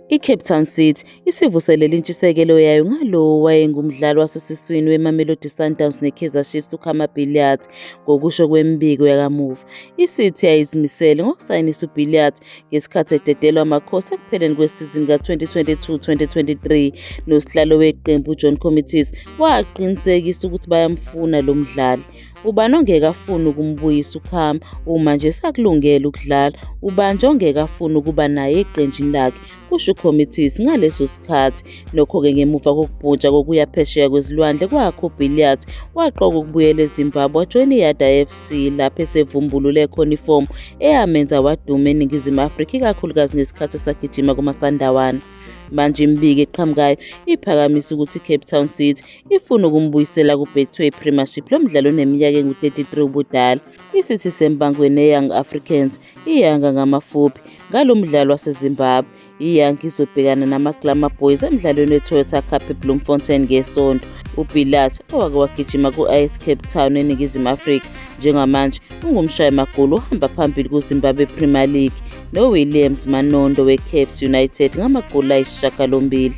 ICape Town City isivuselele intshisekelo yayo ngalowo owayengumdlali wasesiswini weMamelodi Sundowns neKaizer Chiefs uKhama Billiat. Ngokusho kwemibiko yakamuva, iCity yayizimisele ngokusayinisa uBilliat ngesikhathi ededelwa amakhosi ekupheleni kwesizini ka-2022-2023. Nosihlalo weqembu uJohn Committees waqinisekisa ukuthi bayamfuna lo mdlali. Ubani ongeke afune ukumbuyisa uKhama uma nje sakulungela ukudlala? Ubani ongeke afune ukuba naye eqenjini lakhe? Kusho uCommittees ngaleso sikhathi. Nokho-ke ngemuva kokubhuntsha kokuya phesheya kwezilwandle kwakhe uBilliat waqoka ukubuyela eZimbabwe wajoyina iYada FC lapho esevumbulule khona ifomu eyamenza waduma eNingizimu Afrika ikakhulukazi ngesikhathi esagijima kumasandawana. Manje imibiko eqhamukayo iphakamisa ukuthi iCape Town City ifuna ukumbuyisela kuBetway Premiership lo mdlalo oneminyaka engu-33 ubudala. ICity sembangweni neYoung Africans, iYanga ngamafuphi. Ngalo mdlalo waseZimbabwe, iYanga izobhekana namaGlamour Boys emdlalweni weToyota Cup eBloemfontein ngeSonto. uBilliat owake wagijima ku-AS Cape Town eNingizimu Afrika njengamanje ungumshayi magoli ohamba phambili kuZimbabwe Premier League noWilliams Manondo weCapes United ngamagoli ayisishiyagalombili.